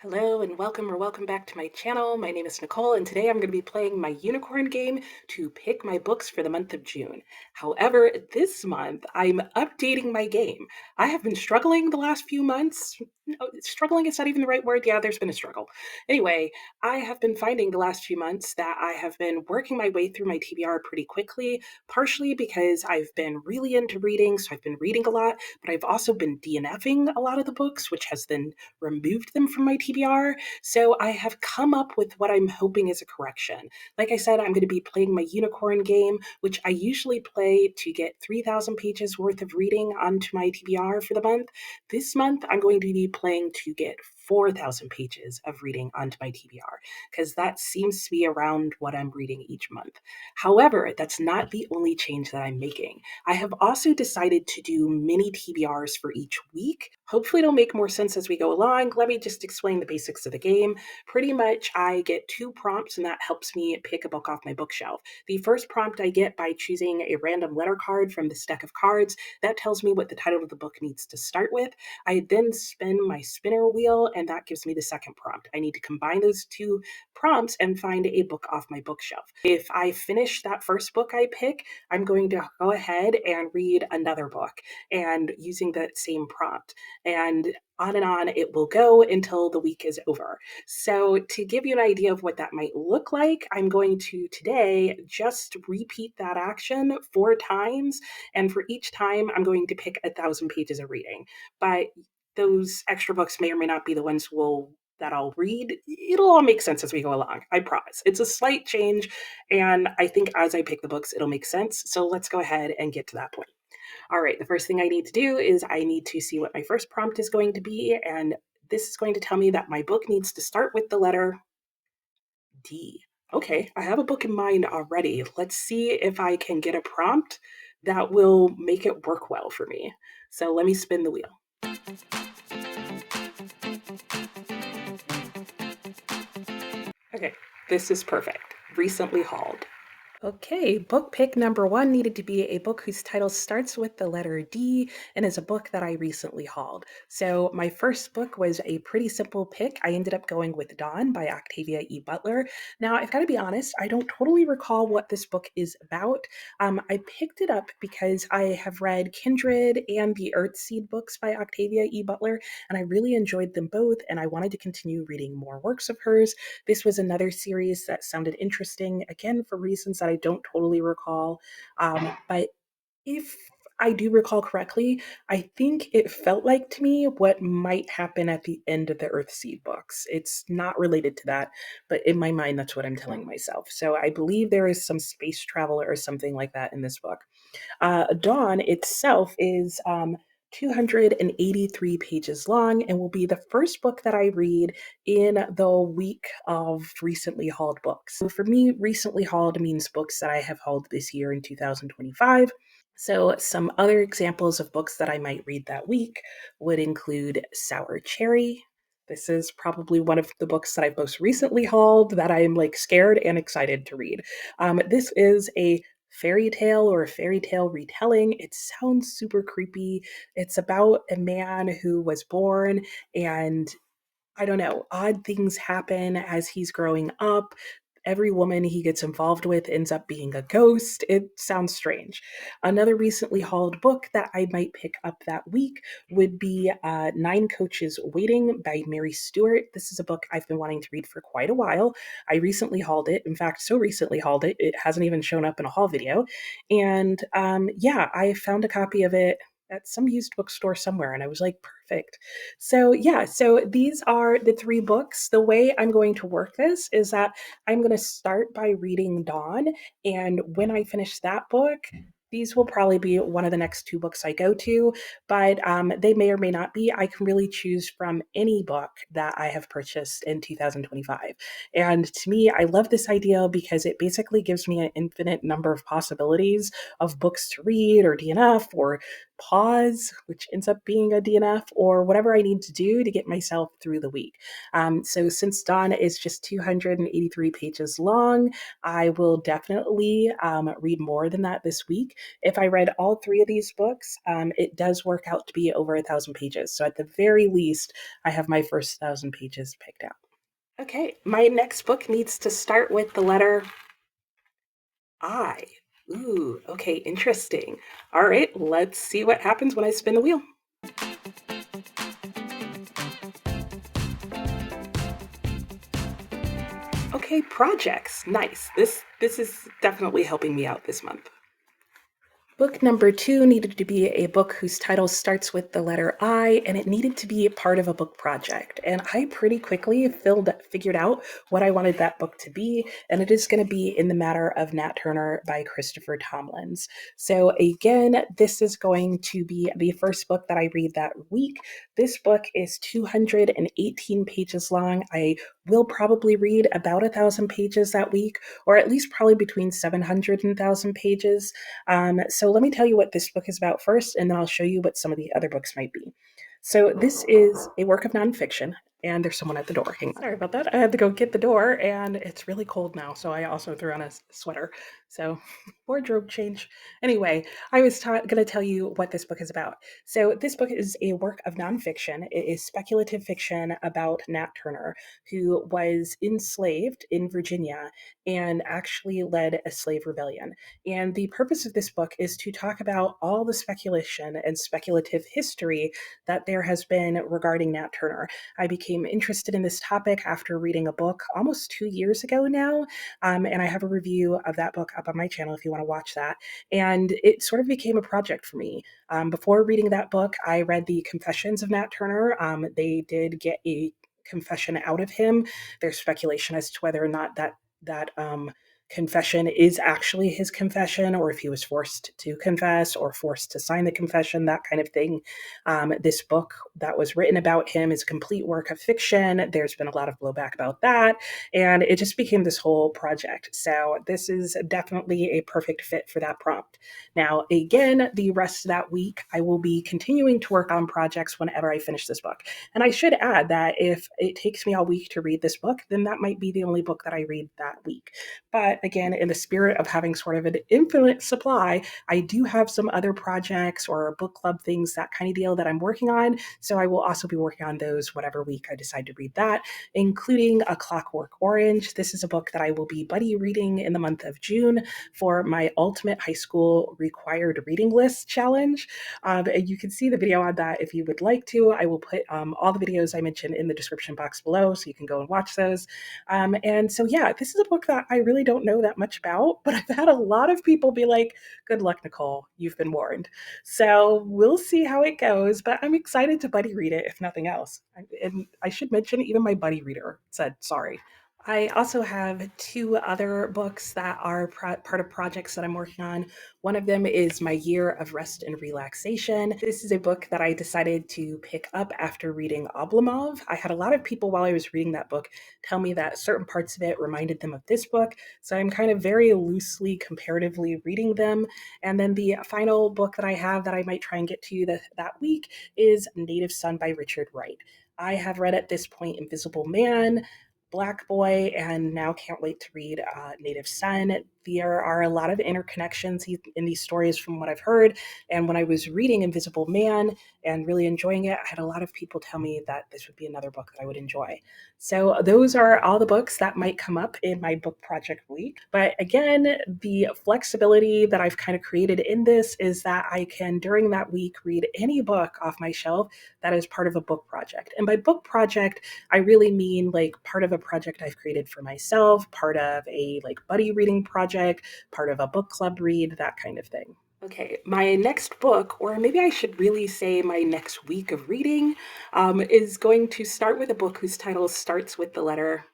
Hello and welcome back to my channel. My name is Nicole and today I'm going to be playing my unicorn game to pick my books for the month of June. However, this month I'm updating my game. I have been struggling the last few months. No, struggling is not even the right word. Yeah, there's been a struggle. Anyway, I have been finding the last few months that I have been working my way through my TBR pretty quickly, partially because I've been really into reading, so I've been reading a lot, but I've also been DNFing a lot of the books, which has then removed them from my TBR. So I have come up with what I'm hoping is a correction. Like I said, I'm going to be playing my unicorn game, which I usually play to get 3,000 pages worth of reading onto my TBR for the month. This month, I'm going to be playing to get 4,000 pages of reading onto my TBR because that seems to be around what I'm reading each month. However, that's not the only change that I'm making. I have also decided to do mini TBRs for each week. Hopefully it'll make more sense as we go along. Let me just explain the basics of the game. Pretty much I get 2 prompts and that helps me pick a book off my bookshelf. The first prompt I get by choosing a random letter card from this deck of cards. That tells me what the title of the book needs to start with. I then spin my spinner wheel and that gives me the second prompt. I need to combine those 2 prompts and find a book off my bookshelf. If I finish that first book I pick, I'm going to go ahead and read another book and using that same prompt. And on it will go until the week is over. So to give you an idea of what that might look like, I'm going to today just repeat that action 4 times. And for each time, I'm going to pick 1,000 pages of reading. But those extra books may or may not be the ones that I'll read. It'll all make sense as we go along. I promise. It's a slight change. And I think as I pick the books, it'll make sense. So let's go ahead and get to that point. All right, the first thing I need to do is I need to see what my first prompt is going to be, and this is going to tell me that my book needs to start with the letter D. Okay, I have a book in mind already. Let's see if I can get a prompt that will make it work well for me. So let me spin the wheel. Okay, this is perfect. Recently hauled. Okay, book pick number 1 needed to be a book whose title starts with the letter D and is a book that I recently hauled. So my first book was a pretty simple pick. I ended up going with Dawn by Octavia E. Butler. Now, I've got to be honest, I don't totally recall what this book is about. I picked it up because I have read Kindred and the Earthseed books by Octavia E. Butler, and I really enjoyed them both, and I wanted to continue reading more works of hers. This was another series that sounded interesting, again, for reasons that I don't totally recall. But if I do recall correctly, I think it felt like to me what might happen at the end of the Earthseed books. It's not related to that, but in my mind, that's what I'm telling myself. So I believe there is some space travel or something like that in this book. Dawn itself is 283 pages long and will be the first book that I read in the week of recently hauled books. So for me, recently hauled means books that I have hauled this year in 2025. So some other examples of books that I might read that week would include Sour Cherry. This is probably one of the books that I've most recently hauled that I am like scared and excited to read. This is a fairy tale or a fairy tale retelling. It sounds super creepy. It's about a man who was born and I don't know, odd things happen as he's growing up. Every woman he gets involved with ends up being a ghost. It sounds strange. Another recently hauled book that I might pick up that week would be 9 Coaches Waiting by Mary Stewart. This is a book I've been wanting to read for quite a while. I recently hauled it. In fact, so recently hauled it, it hasn't even shown up in a haul video. And yeah, I found a copy of it at some used bookstore somewhere and I was like, perfect. So yeah, so these are the 3 books. The way I'm going to work this is that I'm going to start by reading Dawn, and when I finish that book, these will probably be one of the next 2 books I go to, but they may or may not be. I can really choose from any book that I have purchased in 2025. And to me, I love this idea because it basically gives me an infinite number of possibilities of books to read or DNF or pause, which ends up being a DNF, or whatever I need to do to get myself through the week. So since Dawn is just 283 pages long, I will definitely read more than that this week. If I read all three of these books, it does work out to be over 1,000 pages. So at the very least, I have my first 1,000 pages picked out. Okay, my next book needs to start with the letter I. Ooh, okay, interesting. All right, let's see what happens when I spin the wheel. Okay, projects. Nice. This is definitely helping me out this month. Book number 2 needed to be a book whose title starts with the letter I, and it needed to be part of a book project. And I pretty quickly figured out what I wanted that book to be, and it is going to be In the Matter of Nat Turner by Christopher Tomlins. So again, this is going to be the first book that I read that week. This book is 218 pages long. I will probably read about 1,000 pages that week, or at least probably between 700 and 1,000 pages. So let me tell you what this book is about first, and then I'll show you what some of the other books might be. So this is a work of nonfiction, and there's someone at the door. Hang on. Sorry about that. I had to go get the door, and it's really cold now, so I also threw on a sweater. So wardrobe change. Anyway, I was going to tell you what this book is about. So this book is a work of nonfiction. It is speculative fiction about Nat Turner, who was enslaved in Virginia and actually led a slave rebellion. And the purpose of this book is to talk about all the speculation and speculative history that there has been regarding Nat Turner. I became interested in this topic after reading a book almost 2 years ago now, and I have a review of that book up on my channel if you want to watch that. And it sort of became a project for me. Before reading that book, I read the Confessions of Nat Turner. They did get a confession out of him. There's speculation as to whether or not that confession is actually his confession, or if he was forced to confess or forced to sign the confession, that kind of thing. This book that was written about him is a complete work of fiction. There's been a lot of blowback about that, and it just became this whole project. So this is definitely a perfect fit for that prompt. Now, again, the rest of that week, I will be continuing to work on projects whenever I finish this book. And I should add that if it takes me all week to read this book, then that might be the only book that I read that week. But again, in the spirit of having sort of an infinite supply, I do have some other projects or book club things, that kind of deal, that I'm working on. So I will also be working on those whatever week I decide to read that, including A Clockwork Orange. This is a book that I will be buddy reading in the month of June for my Ultimate High School Required Reading List Challenge. And you can see the video on that if you would like to. I will put all the videos I mentioned in the description box below, so you can go and watch those. And so, yeah, this is a book that I really don't know that much about, but I've had a lot of people be like, good luck, Nicole, you've been warned. So we'll see how it goes, but I'm excited to buddy read it, if nothing else. And I should mention, even my buddy reader said sorry. I also have 2 other books that are part of projects that I'm working on. One of them is My Year of Rest and Relaxation. This is a book that I decided to pick up after reading Oblomov. I had a lot of people while I was reading that book tell me that certain parts of it reminded them of this book, so I'm kind of very loosely, comparatively reading them. And then the final book that I have that I might try and get to that week is Native Son by Richard Wright. I have read at this point Invisible Man, Black Boy, and now can't wait to read Native Son. There are a lot of interconnections in these stories from what I've heard, and when I was reading Invisible Man and really enjoying it, I had a lot of people tell me that this would be another book that I would enjoy. So those are all the books that might come up in my book project week. But again, the flexibility that I've kind of created in this is that I can, during that week, read any book off my shelf that is part of a book project. And by book project, I really mean like part of a project I've created for myself, part of a like buddy reading project, part of a book club read, that kind of thing. Okay, my next book, or maybe I should really say my next week of reading, is going to start with a book whose title starts with the letter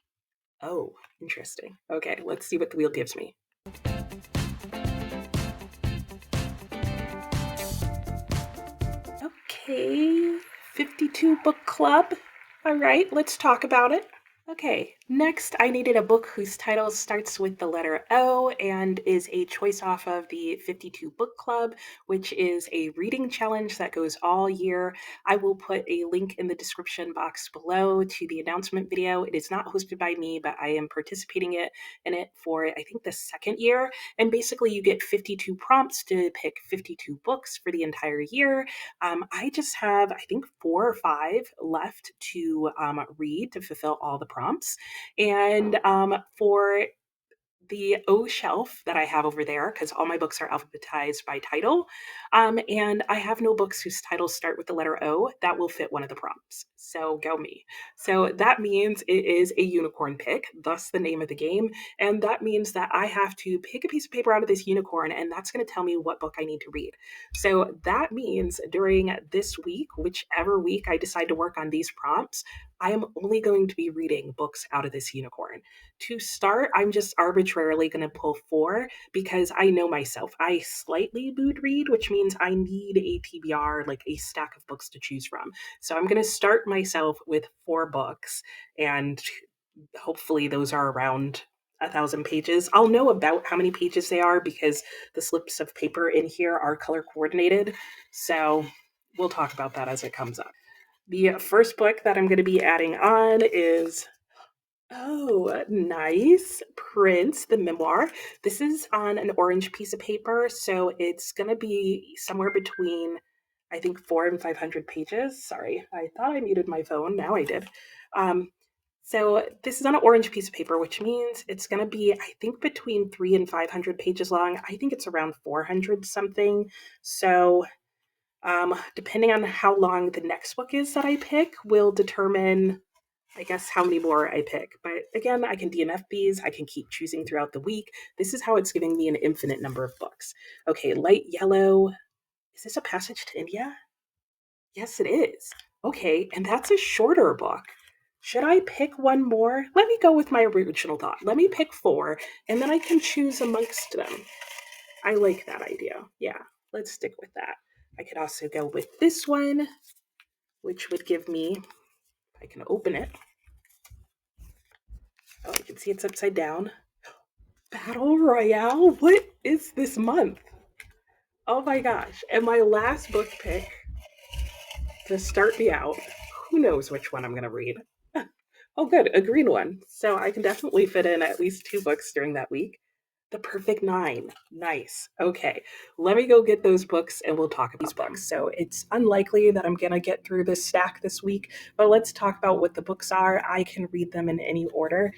O. Interesting. Okay, let's see what the wheel gives me. Okay, 52 book club. All right, let's talk about it. Okay, next I needed a book whose title starts with the letter O and is a choice off of the 52 Book Club, which is a reading challenge that goes all year. I will put a link in the description box below to the announcement video. It is not hosted by me, but I am participating in it for, I think, the second year. And basically, you get 52 prompts to pick 52 books for the entire year. I just have, I think, 4 or 5 left to read to fulfill all the prompts. And for the O shelf that I have over there, because all my books are alphabetized by title. And I have no books whose titles start with the letter O that will fit one of the prompts. So go me. So that means it is a unicorn pick, thus the name of the game. And that means that I have to pick a piece of paper out of this unicorn, and that's going to tell me what book I need to read. So that means during this week, whichever week I decide to work on these prompts, I am only going to be reading books out of this unicorn. To start, I'm just arbitrarily going to pull 4 because I know myself. I slightly mood read, which means I need a TBR, like a stack of books to choose from. So I'm going to start myself with 4 books, and hopefully those are around 1,000 pages. I'll know about how many pages they are because the slips of paper in here are color coordinated. So we'll talk about that as it comes up. The first book that I'm going to be adding on is, oh, nice, Prince, the memoir. This is on an orange piece of paper, so it's going to be somewhere between, I think, 400 and 500 pages. Sorry, I thought I muted my phone. Now I did. Um, so this is on an orange piece of paper, which means it's going to be, I think, between 300 and 500 pages long. I think it's around 400 something. So depending on how long the next book is that I pick will determine, I guess, how many more I pick. But again, I can DNF these. I can keep choosing throughout the week. This is how it's giving me an infinite number of books. Okay, light yellow. Is this a passage to India? Yes, it is. Okay, and that's a shorter book. Should I pick one more? Let me go with my original thought. Let me pick 4, and then I can choose amongst them. I like that idea. Yeah, let's stick with that. I could also go with this one, which would give me, I can open it. Oh, you can see it's upside down. Battle Royale? What is this month? Oh my gosh. And my last book pick to start me out, who knows which one I'm going to read? Oh, good, a green one. So I can definitely fit in at least 2 books during that week. The Perfect Nine. Nice. Okay, let me go get those books and we'll talk about these books. So it's unlikely that I'm going to get through this stack this week, but let's talk about what the books are. I can read them in any order.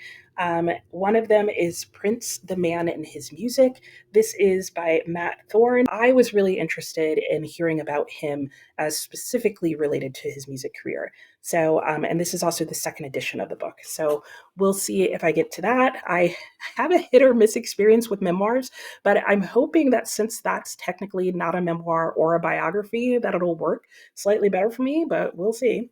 One of them is Prince, the Man and His Music. This is by Matt Thorne. I was really interested in hearing about him as specifically related to his music career. So, and this is also the second edition of the book. So we'll see if I get to that. I have a hit or miss experience with memoirs, but I'm hoping that since that's technically not a memoir or a biography, that it'll work slightly better for me, but we'll see.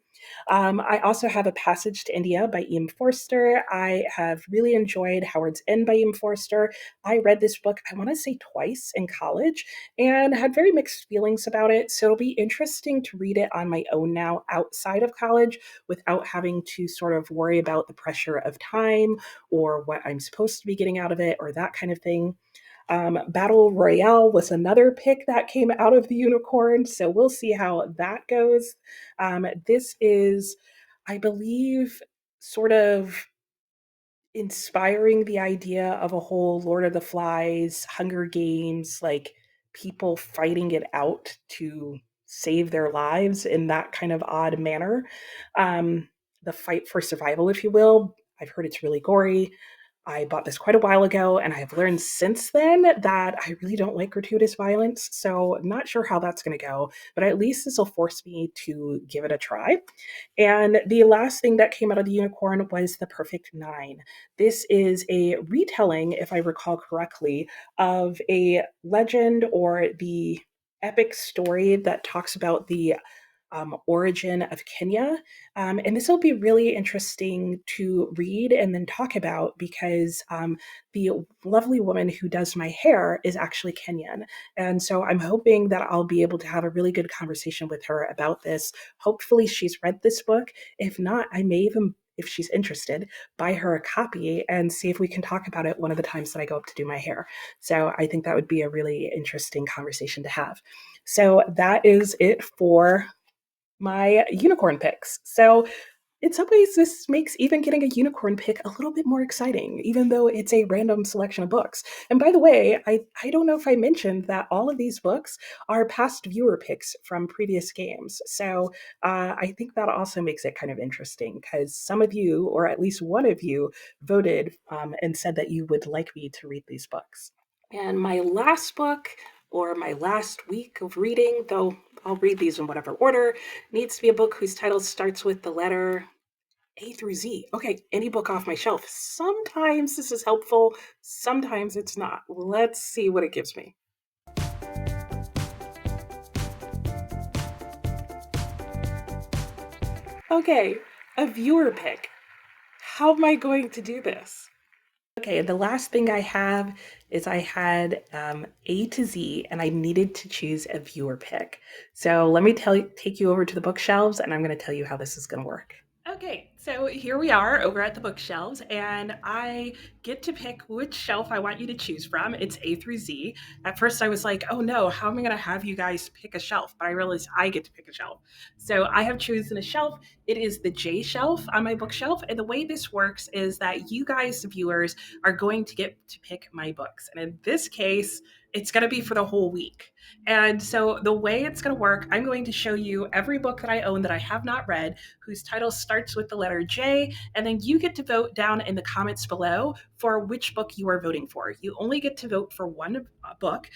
I also have A Passage to India by E.M. Forster. I have really enjoyed Howard's End by E.M. Forster. I read this book, I want to say twice in college, and had very mixed feelings about it. So it'll be interesting to read it on my own now outside of college without having to sort of worry about the pressure of time or what I'm supposed to be getting out of it or that kind of thing. Battle Royale was another pick that came out of the unicorn, so we'll see how that goes. This is, I believe, sort of inspiring the idea of a whole Lord of the Flies, Hunger Games, like people fighting it out to save their lives in that kind of odd manner. The fight for survival, if you will. I've heard it's really gory. I bought this quite a while ago, and I've learned since then that I really don't like gratuitous violence. So, I'm not sure how that's going to go, but at least this will force me to give it a try. And the last thing that came out of the unicorn was The Perfect Nine. This is a retelling, if I recall correctly, of a legend or the epic story that talks about the origin of Kenya. And this will be really interesting to read and then talk about because the lovely woman who does my hair is actually Kenyan. And so I'm hoping that I'll be able to have a really good conversation with her about this. Hopefully, she's read this book. If not, I may even if she's interested, buy her a copy and see if we can talk about it one of the times that I go up to do my hair. So I think that would be a really interesting conversation to have. So that is it for my unicorn picks. So in some ways, this makes even getting a unicorn pick a little bit more exciting, even though it's a random selection of books. And by the way, I don't know if I mentioned that all of these books are past viewer picks from previous games. So I think that also makes it kind of interesting because some of you, or at least one of you, voted and said that you would like me to read these books. And my last book, or my last week of reading, though I'll read these in whatever order, needs to be a book whose title starts with the letter A through Z. Okay, any book off my shelf. Sometimes this is helpful, sometimes it's not. Let's see what it gives me. Okay, a viewer pick. How am I going to do this? Okay, the last thing I have is I had A to Z and I needed to choose a viewer pick. So let me take you over to the bookshelves and I'm going to tell you how this is going to work. Okay, so here we are over at the bookshelves, and I get to pick which shelf I want you to choose from. It's A through Z. At first, I was like, oh no, how am I going to have you guys pick a shelf? But I realized I get to pick a shelf. So I have chosen a shelf. It is the J shelf on my bookshelf. And the way this works is that you guys, the viewers, are going to get to pick my books. And in this case, it's going to be for the whole week. And so the way it's going to work, I'm going to show you every book that I own that I have not read, whose title starts with the letter J, and then you get to vote down in the comments below for which book you are voting for. You only get to vote for one book.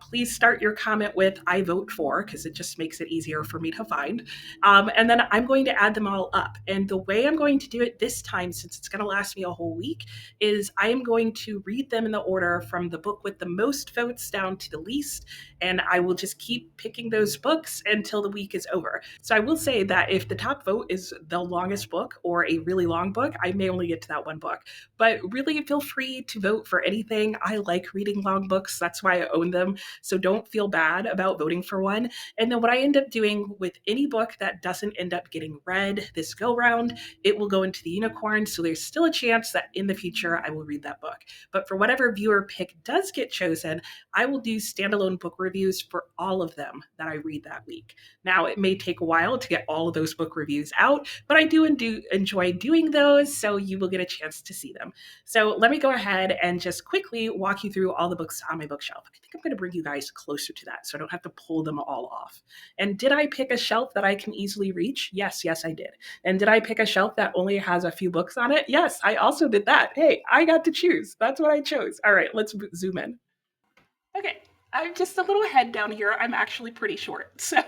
Please start your comment with I vote for, because it just makes it easier for me to find. And then I'm going to add them all up. And the way I'm going to do it this time, since it's going to last me a whole week, is I am going to read them in the order from the book with the most votes down to the least. And I will just keep picking those books until the week is over. So I will say that if the top vote is the longest book or a really long book, I may only get to that one book. But really feel free to vote for anything. I like reading long books. That's why I own them. So don't feel bad about voting for one. And then what I end up doing with any book that doesn't end up getting read this go round, it will go into the unicorn. So there's still a chance that in the future I will read that book. But for whatever viewer pick does get chosen, I will do standalone book reviews for all of them that I read that week. Now, it may take a while to get all of those book reviews out, but I do enjoy doing those, so you will get a chance to see them. So let me go ahead and just quickly walk you through all the books on my bookshelf. I think I'm going to bring you guys closer to that so I don't have to pull them all off. And did I pick a shelf that I can easily reach? Yes, I did. And did I pick a shelf that only has a few books on it? Yes, I also did that. Hey, I got to choose. That's what I chose. All right, let's zoom in. Okay, I'm just a little head down here. I'm actually pretty short. So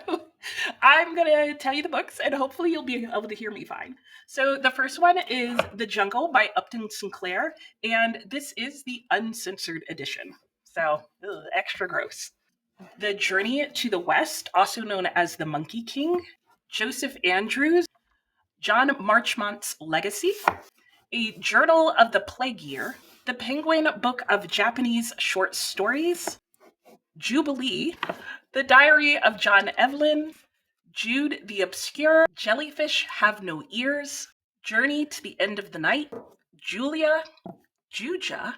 I'm going to tell you the books and hopefully you'll be able to hear me fine. So the first one is The Jungle by Upton Sinclair. And this is the uncensored edition. So extra gross. The Journey to the West, also known as The Monkey King. Joseph Andrews. John Marchmont's Legacy. A Journal of the Plague Year. The Penguin Book of Japanese Short Stories. Jubilee, The Diary of John Evelyn, Jude the Obscure, Jellyfish Have No Ears, Journey to the End of the Night, Julia, Juja,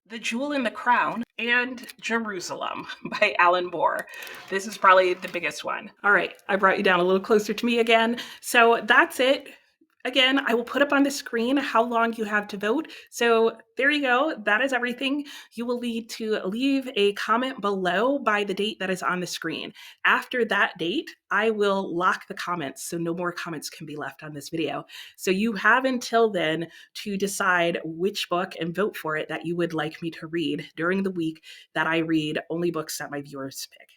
The Jewel in the Crown, and Jerusalem by Alan Moore. This is probably the biggest one. All right, I brought you down a little closer to me again. So that's it. Again, I will put up on the screen how long you have to vote. So there you go. That is everything. You will need to leave a comment below by the date that is on the screen. After that date, I will lock the comments so no more comments can be left on this video. So you have until then to decide which book and vote for it that you would like me to read during the week that I read only books that my viewers pick.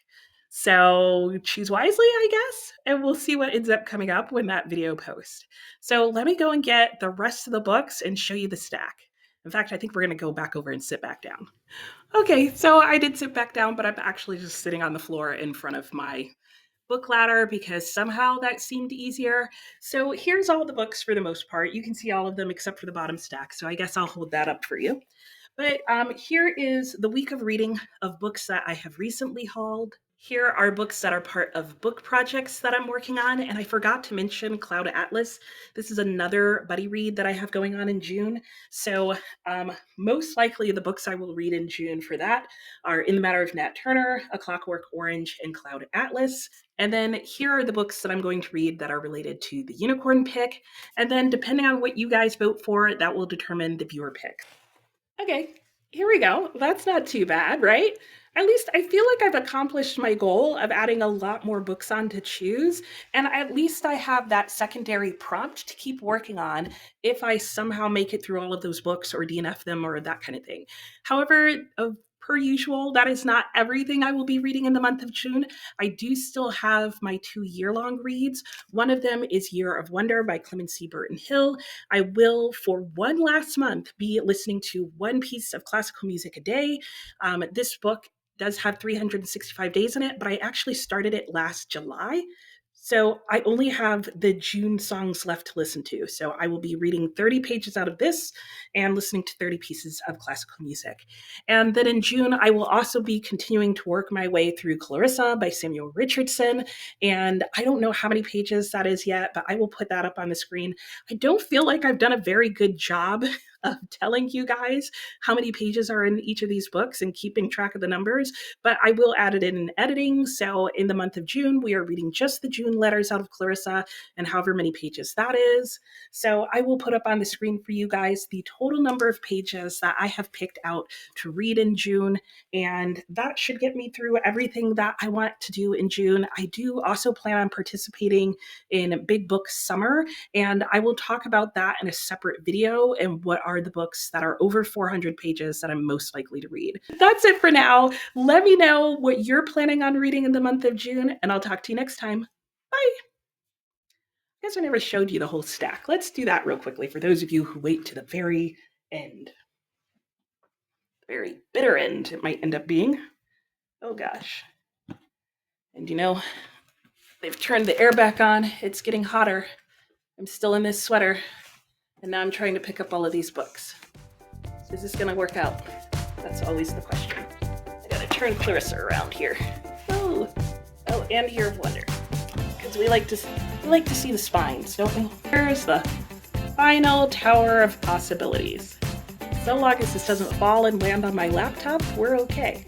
So choose wisely, I guess, and we'll see what ends up coming up when that video posts. So let me go and get the rest of the books and show you the stack. In fact, I think we're going to go back over and sit back down. Okay, so I did sit back down, but I'm actually just sitting on the floor in front of my book ladder because somehow that seemed easier. So here's all the books for the most part. You can see all of them except for the bottom stack, so I guess I'll hold that up for you. But here is the week of reading of books that I have recently hauled. Here are books that are part of book projects that I'm working on, and I forgot to mention Cloud Atlas. This is another buddy read that I have going on in June. So most likely the books I will read in June for that are In the Matter of Nat Turner, A Clockwork Orange, and Cloud Atlas. And then here are the books that I'm going to read that are related to the unicorn pick. And then depending on what you guys vote for, that will determine the viewer pick. Okay, here we go. That's not too bad, right? At least I feel like I've accomplished my goal of adding a lot more books on to choose, and at least I have that secondary prompt to keep working on if I somehow make it through all of those books or DNF them or that kind of thing. However, per usual, that is not everything I will be reading in the month of June. I do still have my 2-year-long reads. One of them is Year of Wonder by Clemency Burton-Hill. I will, for one last month, be listening to one piece of classical music a day. This book does have 365 days in it, but I actually started it last July. So I only have the June songs left to listen to. So I will be reading 30 pages out of this and listening to 30 pieces of classical music. And then in June, I will also be continuing to work my way through Clarissa by Samuel Richardson. And I don't know how many pages that is yet, but I will put that up on the screen. I don't feel like I've done a very good job of telling you guys how many pages are in each of these books and keeping track of the numbers, but I will add it in editing. So in the month of June, we are reading just the June letters out of Clarissa and however many pages that is. So I will put up on the screen for you guys the total number of pages that I have picked out to read in June, and that should get me through everything that I want to do in June. I do also plan on participating in Big Book Summer, and I will talk about that in a separate video and what are the books that are over 400 pages that I'm most likely to read. That's it for now. Let me know what you're planning on reading in the month of June, and I'll talk to you next time. Bye. I guess I never showed you the whole stack. Let's do that real quickly for those of you who wait to the very end. Very bitter end it might end up being. Oh gosh. And you know, they've turned the air back on. It's getting hotter. I'm still in this sweater. And now I'm trying to pick up all of these books. Is this gonna work out? That's always the question. I gotta turn Clarissa around here. Oh, and Year of Wonder. Because we like to see the spines, don't we? Here's the final Tower of Possibilities. So long as this doesn't fall and land on my laptop, we're okay.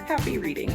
Happy reading.